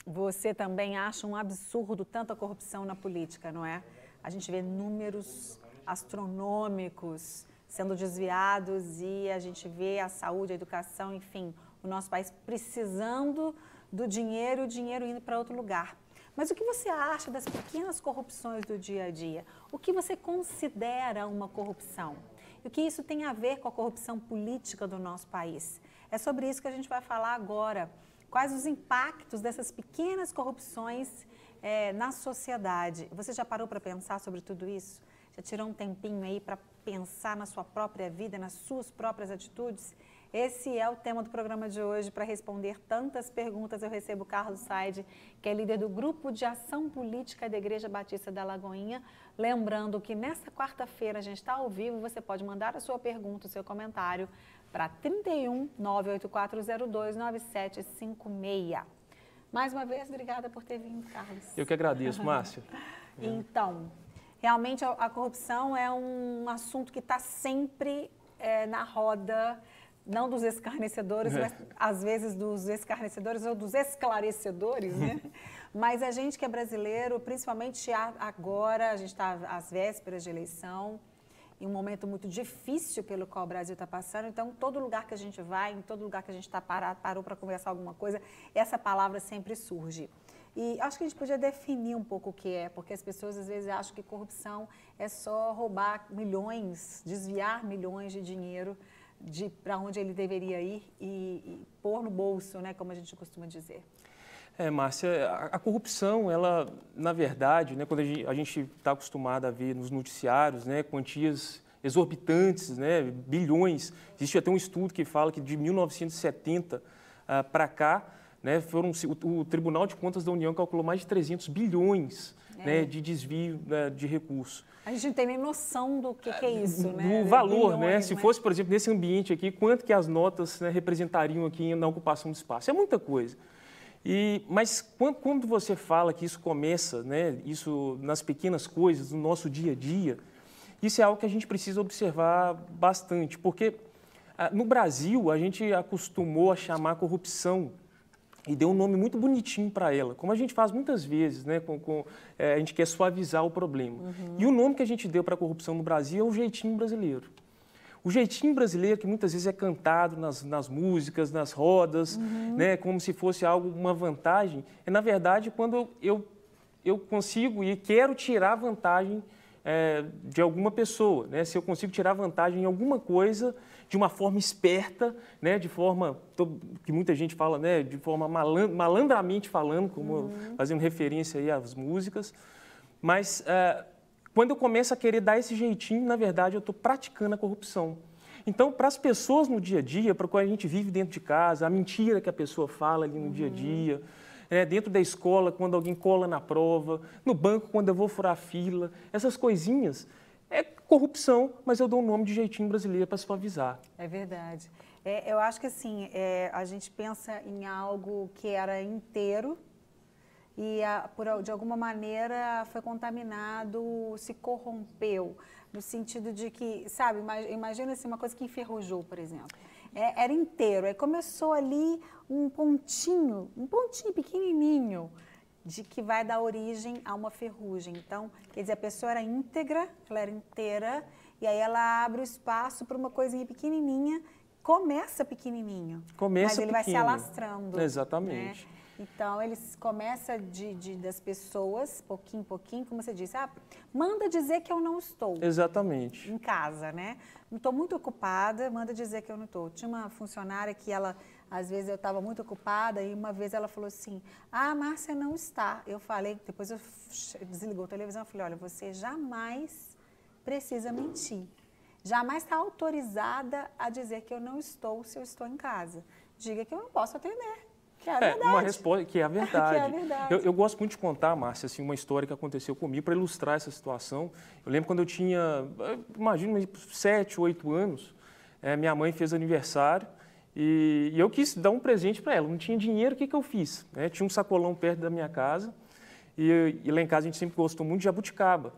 você também acha um absurdo tanta corrupção na política, não é? A gente vê números astronômicos sendo desviados e a gente vê a saúde, a educação, enfim, o nosso país precisando do dinheiro e o dinheiro indo para outro lugar. Mas o que você acha das pequenas corrupções do dia a dia? O que você considera uma corrupção? E o que isso tem a ver com a corrupção política do nosso país? É sobre isso que a gente vai falar agora. Quais os impactos dessas pequenas corrupções na sociedade? Você já parou para pensar sobre tudo isso? Já tirou um tempinho aí para pensar na sua própria vida, nas suas próprias atitudes? Esse é o tema do programa de hoje. Para responder tantas perguntas, eu recebo o Carlos Said, que é líder do Grupo de Ação Política da Igreja Batista da Lagoinha. Lembrando que nesta quarta-feira a gente está ao vivo, você pode mandar a sua pergunta, o seu comentário para 31 98402 9756. Mais uma vez, obrigada por ter vindo, Carlos. Eu que agradeço, Márcia. Então, realmente a corrupção é um assunto que está sempre na roda, não dos escarnecedores, mas às vezes dos escarnecedores ou dos esclarecedores, né? Mas a gente que é brasileiro, principalmente agora, a gente está às vésperas de eleição, em um momento muito difícil pelo qual o Brasil está passando. Então, todo lugar que a gente vai, em todo lugar que a gente está parou para conversar alguma coisa, essa palavra sempre surge. E acho que a gente podia definir um pouco o que é, porque as pessoas às vezes acham que corrupção é só roubar milhões, desviar milhões de dinheiro para onde ele deveria ir e pôr no bolso, né, como a gente costuma dizer. Márcia, a corrupção, ela, na verdade, né, quando a gente está acostumado a ver nos noticiários, né, quantias exorbitantes, né, bilhões, existe até um estudo que fala que de 1970 para cá, né, o Tribunal de Contas da União calculou mais de 300 bilhões né, de desvio de recursos. A gente não tem nem noção do que é isso, né? Do valor, bilhões, né? Se fosse, por exemplo, nesse ambiente aqui, quanto que as notas né, representariam aqui na ocupação do espaço? É muita coisa. Mas quando você fala que isso começa, né, isso nas pequenas coisas, no nosso dia a dia, isso é algo que a gente precisa observar bastante, porque no Brasil a gente acostumou a chamar a corrupção e deu um nome muito bonitinho para ela, como a gente faz muitas vezes, né, a gente quer suavizar o problema. E o nome que a gente deu para a corrupção no Brasil é o jeitinho brasileiro. O jeitinho brasileiro, que muitas vezes é cantado nas músicas, nas rodas, né, como se fosse uma vantagem, é, na verdade, quando eu consigo e quero tirar vantagem de alguma pessoa, né, se eu consigo tirar vantagem em alguma coisa de uma forma esperta, né, de forma que muita gente fala, né, de forma malandramente falando, como fazendo referência aí às músicas, mas quando eu começo a querer dar esse jeitinho, na verdade, eu estou praticando a corrupção. Então, para as pessoas no dia a dia, para o qual a gente vive dentro de casa, a mentira que a pessoa fala ali no dia a dia, dentro da escola, quando alguém cola na prova, no banco, quando eu vou furar a fila, essas coisinhas, é corrupção, mas eu dou o nome de jeitinho brasileiro para suavizar. É verdade. Eu acho que assim, a gente pensa em algo que era inteiro, e de alguma maneira foi contaminado, se corrompeu, no sentido de que, sabe, imagina assim, uma coisa que enferrujou, por exemplo. Era inteiro, aí começou ali um pontinho pequenininho, de que vai dar origem a uma ferrugem. Então, quer dizer, a pessoa era íntegra, ela era inteira, e aí ela abre o espaço para uma coisinha pequenininha, começa pequenininho, mas ele vai se alastrando. Exatamente. Né? Então, eles começam das pessoas, pouquinho em pouquinho, como você disse, manda dizer que eu não estou. Exatamente. Em casa, né? Não estou muito ocupada, manda dizer que eu não estou. Tinha uma funcionária que às vezes eu estava muito ocupada e uma vez ela falou assim, a Márcia não está. Eu falei, depois eu desligou a televisão, eu falei, olha, você jamais precisa mentir. Jamais está autorizada a dizer que eu não estou se eu estou em casa. Diga que eu não posso atender. Que é a verdade. Uma resposta que é a verdade. Que é a verdade. Eu gosto muito de contar, Márcia, assim, uma história que aconteceu comigo para ilustrar essa situação. Eu lembro quando eu tinha, imagino, 7, 8 anos, minha mãe fez aniversário e eu quis dar um presente para ela. Não tinha dinheiro, o que eu fiz? Tinha um sacolão perto da minha casa e lá em casa a gente sempre gostou muito de jabuticaba.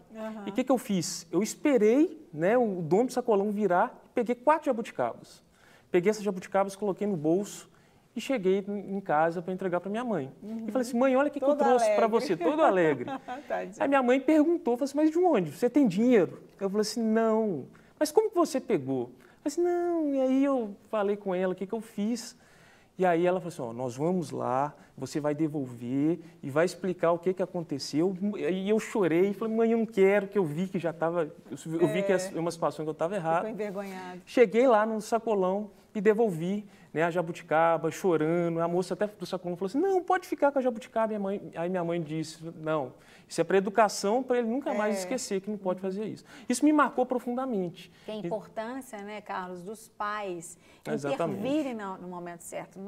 E o que eu fiz? Eu esperei, né, o dono do sacolão virar e peguei 4 jabuticabas. Peguei essas jabuticabas, coloquei no bolso e cheguei em casa para entregar para minha mãe. E falei assim, mãe, olha o que eu trouxe para você, todo alegre. Aí minha mãe perguntou, falou assim, mas de onde? Você tem dinheiro? Eu falei assim, não. Mas como que você pegou? Eu falei assim, não. E aí eu falei com ela o que eu fiz. E aí ela falou assim, ó, nós vamos lá, você vai devolver e vai explicar o que aconteceu. E eu chorei e falei, mãe, eu não quero, que eu vi que já estava, eu vi que é uma situação que eu estava errada. Ficou envergonhado. Cheguei lá no sacolão e devolvi, né, a jabuticaba, chorando. A moça até do sacolão falou assim, não, pode ficar com a jabuticaba. Aí minha mãe disse, não, isso é para educação, para ele nunca mais esquecer que não pode fazer isso. Isso me marcou profundamente. Que a importância, né, Carlos, dos pais Exatamente. intervirem no momento certo.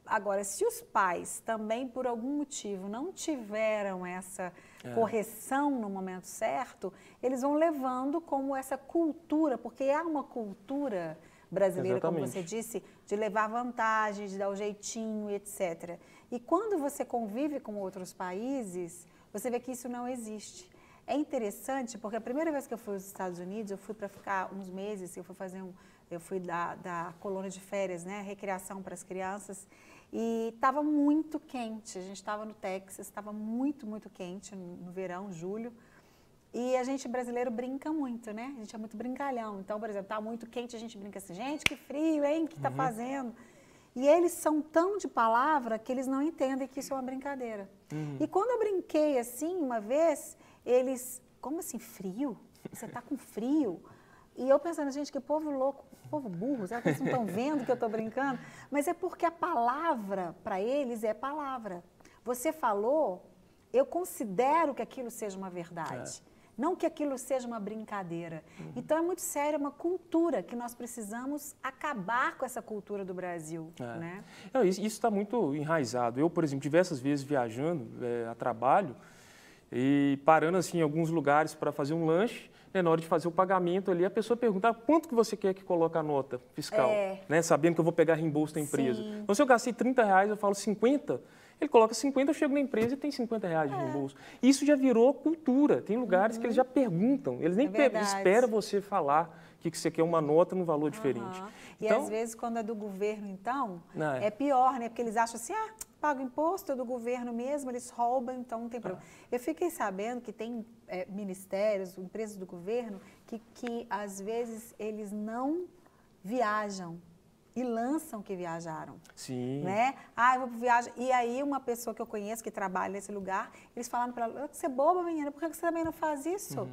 Agora, se os pais também, por algum motivo, não tiveram essa correção no momento certo, eles vão levando como essa cultura, porque há uma cultura brasileira, como você disse, de levar vantagem, de dar o jeitinho, etc. E quando você convive com outros países, você vê que isso não existe. É interessante, porque a primeira vez que eu fui aos Estados Unidos, eu fui para ficar uns meses, eu fui da colônia de férias, né, recreação para as crianças, e estava muito quente. A gente estava no Texas, estava muito, muito quente no verão, julho. E a gente brasileiro brinca muito, né? A gente é muito brincalhão. Então, por exemplo, tá muito quente, a gente brinca assim, gente, que frio, hein? O que tá fazendo? E eles são tão de palavra que eles não entendem que isso é uma brincadeira. E quando eu brinquei assim, uma vez, eles, como assim, frio? Você tá com frio? E eu pensando, gente, que povo louco, povo burro, será que eles não estão vendo que eu estou brincando? Mas é porque a palavra, para eles, é palavra. Você falou, eu considero que aquilo seja uma verdade. Não que aquilo seja uma brincadeira. Então, é muito sério, é uma cultura que nós precisamos acabar com essa cultura do Brasil. Né? Não, isso está muito enraizado. Eu, por exemplo, diversas vezes viajando a trabalho e parando assim, em alguns lugares para fazer um lanche, né, na hora de fazer o pagamento ali, a pessoa pergunta quanto que você quer que coloque a nota fiscal, né, sabendo que eu vou pegar reembolso da empresa. Sim. Então, se eu gastei R$30, eu falo 50, ele coloca 50, eu chego na empresa e tem R$50 de reembolso. Isso já virou cultura. Tem lugares que eles já perguntam, eles nem esperam você falar que você quer uma nota num valor diferente. E às vezes, quando é do governo, então, é pior, né? Porque eles acham assim, paga imposto, é do governo mesmo, eles roubam, então não tem problema. Eu fiquei sabendo que tem ministérios, empresas do governo, que às vezes eles não viajam e lançam que viajaram. Sim. Né? Eu vou viajar. E aí uma pessoa que eu conheço, que trabalha nesse lugar, eles falaram para ela, você é boba, menina, por que você também não faz isso?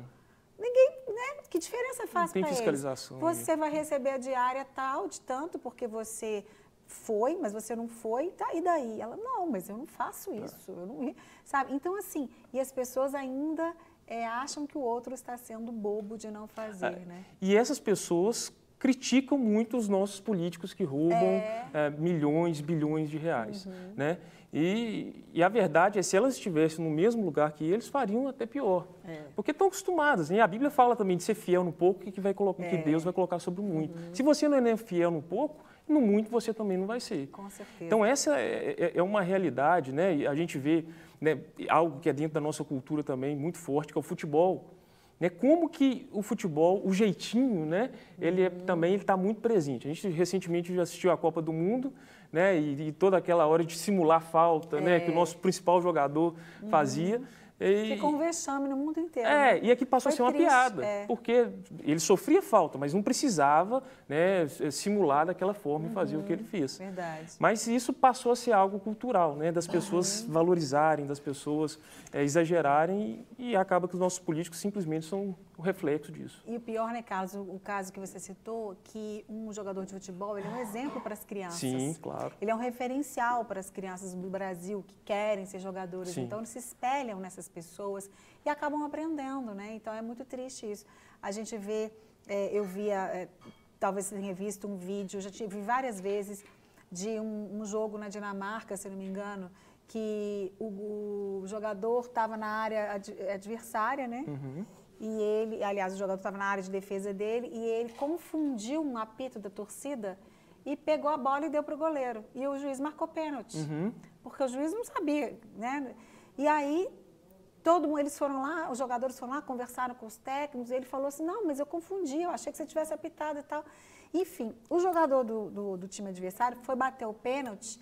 Ninguém, né? Que diferença faz para eles? Tem fiscalização. Você vai receber a diária tal, de tanto, porque você foi, mas você não foi, tá, e daí? Ela, não, mas eu não faço isso, eu não, sabe? Então, assim, e as pessoas ainda acham que o outro está sendo bobo de não fazer, né? E essas pessoas criticam muito os nossos políticos que roubam milhões, bilhões de reais, né? E a verdade é, se elas estivessem no mesmo lugar que eles, fariam até pior. Porque estão acostumadas. E a Bíblia fala também de ser fiel no pouco que Deus vai colocar sobre o muito. Se você não é fiel no pouco, no muito você também não vai ser. Com certeza. Então, essa é uma realidade, né? E a gente vê, né, algo que é dentro da nossa cultura também muito forte, que é o futebol. Né? Como que o futebol, o jeitinho, né? Ele também está muito presente. A gente recentemente já assistiu a Copa do Mundo, né? E toda aquela hora de simular falta, né? Que o nosso principal jogador fazia. Ficou um vexame no mundo inteiro. E aqui passou a ser uma piada, porque ele sofria falta, mas não precisava, né, simular daquela forma e fazer o que ele fez. Verdade. Mas isso passou a ser algo cultural, né, das pessoas valorizarem, das pessoas exagerarem e acaba que os nossos políticos simplesmente são o reflexo disso. E o pior, né, Carlos, o caso que você citou, que um jogador de futebol, ele é um exemplo para as crianças. Sim, claro. Ele é um referencial para as crianças do Brasil que querem ser jogadores. Sim. Então, eles se espelham nessas pessoas e acabam aprendendo, né? Então, é muito triste isso. A gente vê, eu via, talvez você tenha visto um vídeo, já vi várias vezes, de um jogo na Dinamarca, se não me engano, que o jogador estava na área adversária, né? E ele, aliás, o jogador estava na área de defesa dele e ele confundiu um apito da torcida e pegou a bola e deu para o goleiro. E o juiz marcou pênalti, porque o juiz não sabia, né? E aí, eles foram lá, os jogadores foram lá, conversaram com os técnicos, e ele falou assim, não, mas eu confundi, eu achei que você tivesse apitado e tal. Enfim, o jogador do time adversário foi bater o pênalti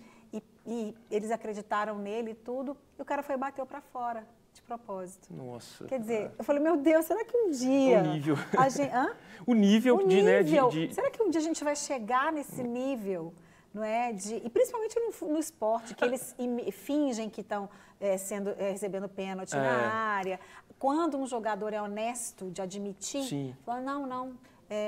e eles acreditaram nele e tudo, e o cara foi e bateu para fora, de propósito. Nossa. Quer dizer, eu falei, meu Deus, será que um dia... O nível. A gente, o nível. Né, Será que um dia a gente vai chegar nesse nível, não é? E principalmente no esporte, que eles fingem que estão recebendo pênalti na área. Quando um jogador é honesto de admitir, fala, não,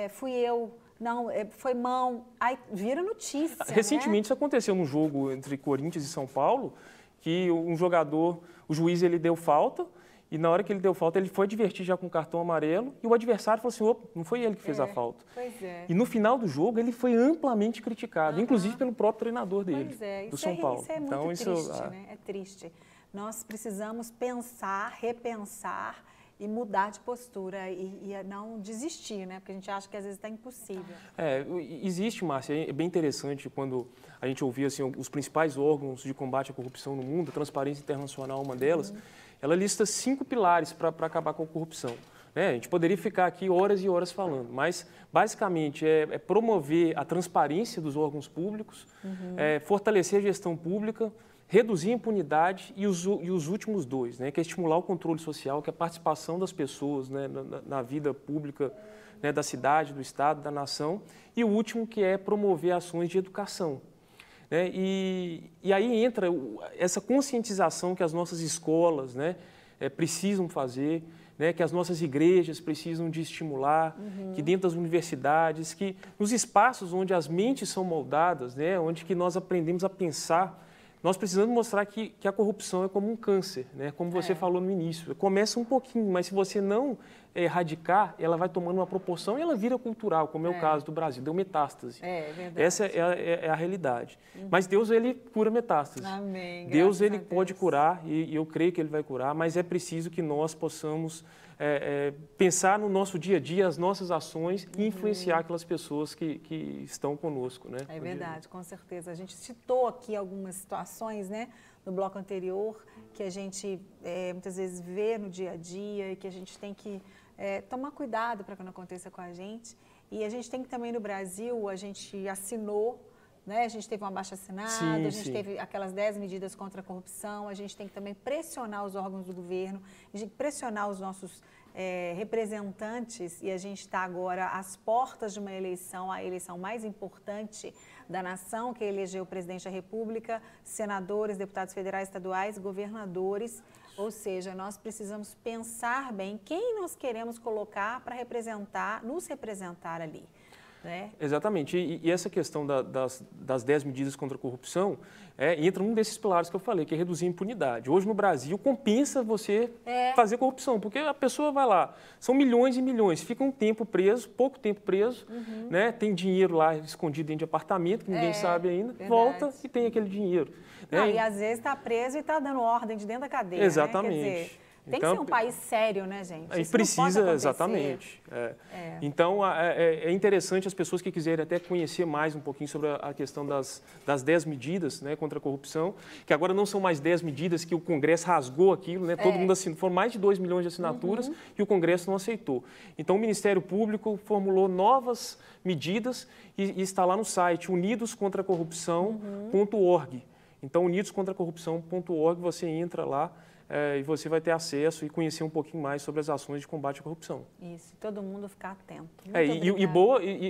fui eu. Não, foi mão. Aí vira notícia. Recentemente, né? Isso aconteceu num jogo entre Corinthians e São Paulo, que um jogador, o juiz, ele deu falta, e na hora que ele deu falta, ele foi advertir já com cartão amarelo, e o adversário falou assim, opa, não foi ele que fez a falta. Pois é. E no final do jogo, ele foi amplamente criticado, inclusive pelo próprio treinador dele, do São Paulo. Isso é muito triste, né? É triste. Nós precisamos pensar, repensar, e mudar de postura e não desistir, né? Porque a gente acha que às vezes está impossível. Existe, Márcia, é bem interessante quando a gente ouvia assim, os principais órgãos de combate à corrupção no mundo, a Transparência Internacional, uma delas, ela lista 5 pilares para acabar com a corrupção. Né? A gente poderia ficar aqui horas e horas falando, mas basicamente é promover a transparência dos órgãos públicos, fortalecer a gestão pública, reduzir a impunidade e os últimos 2, né, que é estimular o controle social, que é a participação das pessoas, né, na vida pública, né, da cidade, do estado, da nação, e o último que é promover ações de educação. Né, e aí entra essa conscientização que as nossas escolas, né, precisam fazer, né, que as nossas igrejas precisam de estimular, que dentro das universidades, que nos espaços onde as mentes são moldadas, né, onde que nós aprendemos a pensar, nós precisamos mostrar que a corrupção é como um câncer, né? Como você falou no início. Começa um pouquinho, mas se você não erradicar, ela vai tomando uma proporção e ela vira cultural, como é o caso do Brasil, deu metástase. Verdade. Essa é a realidade. Mas Deus, ele cura metástase. Amém. Deus, ele pode curar e eu creio que ele vai curar, mas é preciso que nós possamos pensar no nosso dia a dia, as nossas ações e influenciar aquelas pessoas que estão conosco. Né, é verdade, com certeza. A gente citou aqui algumas situações, né, no bloco anterior, que a gente muitas vezes vê no dia a dia e que a gente tem que tomar cuidado para que não aconteça com a gente. E a gente tem que também no Brasil, a gente assinou, né? A gente teve um abaixo-assinado, a gente teve aquelas 10 medidas contra a corrupção, a gente tem que também pressionar os órgãos do governo, a gente pressionar os nossos representantes, e a gente está agora às portas de uma eleição, a eleição mais importante da nação, que elegeu o presidente da República, senadores, deputados federais, estaduais, governadores. Ou seja, nós precisamos pensar bem quem nós queremos colocar para nos representar ali. Né? Exatamente. E essa questão das 10 medidas contra a corrupção entra num desses pilares que eu falei, que é reduzir a impunidade. Hoje no Brasil compensa você fazer corrupção, porque a pessoa vai lá, são milhões e milhões, fica um tempo preso, pouco tempo preso, né? Tem dinheiro lá escondido dentro de apartamento, que ninguém sabe ainda, volta e tem aquele dinheiro. Não, e às vezes está preso e está dando ordem de dentro da cadeia. Exatamente. Né? Quer dizer, tem que ser um país sério, né, gente? Isso precisa, exatamente. Então, é interessante as pessoas que quiserem até conhecer mais um pouquinho sobre a questão das 10 medidas, né, contra a corrupção, que agora não são mais 10 medidas que o Congresso rasgou aquilo, né, todo mundo assinou, foram mais de 2 milhões de assinaturas e o Congresso não aceitou. Então, o Ministério Público formulou novas medidas e está lá no site unidoscontracorrupção.org. Então, unidoscontracorrupção.org, você entra lá, e você vai ter acesso e conhecer um pouquinho mais sobre as ações de combate à corrupção. Isso, todo mundo ficar atento.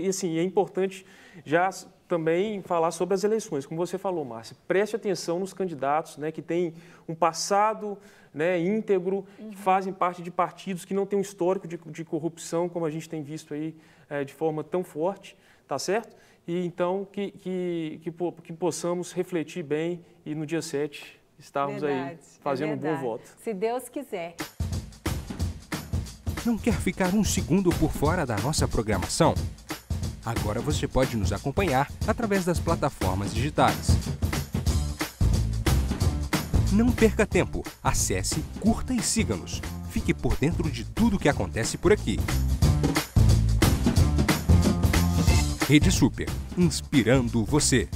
Assim, é importante já também falar sobre as eleições, como você falou, Márcia. Preste atenção nos candidatos, né, que têm um passado, né, íntegro, que fazem parte de partidos que não têm um histórico de corrupção, como a gente tem visto aí de forma tão forte, tá certo? E então que possamos refletir bem e no dia 7 estarmos aí fazendo um bom voto. Se Deus quiser. Não quer ficar um segundo por fora da nossa programação? Agora você pode nos acompanhar através das plataformas digitais. Não perca tempo. Acesse, curta e siga-nos. Fique por dentro de tudo o que acontece por aqui. Rede Super, inspirando você.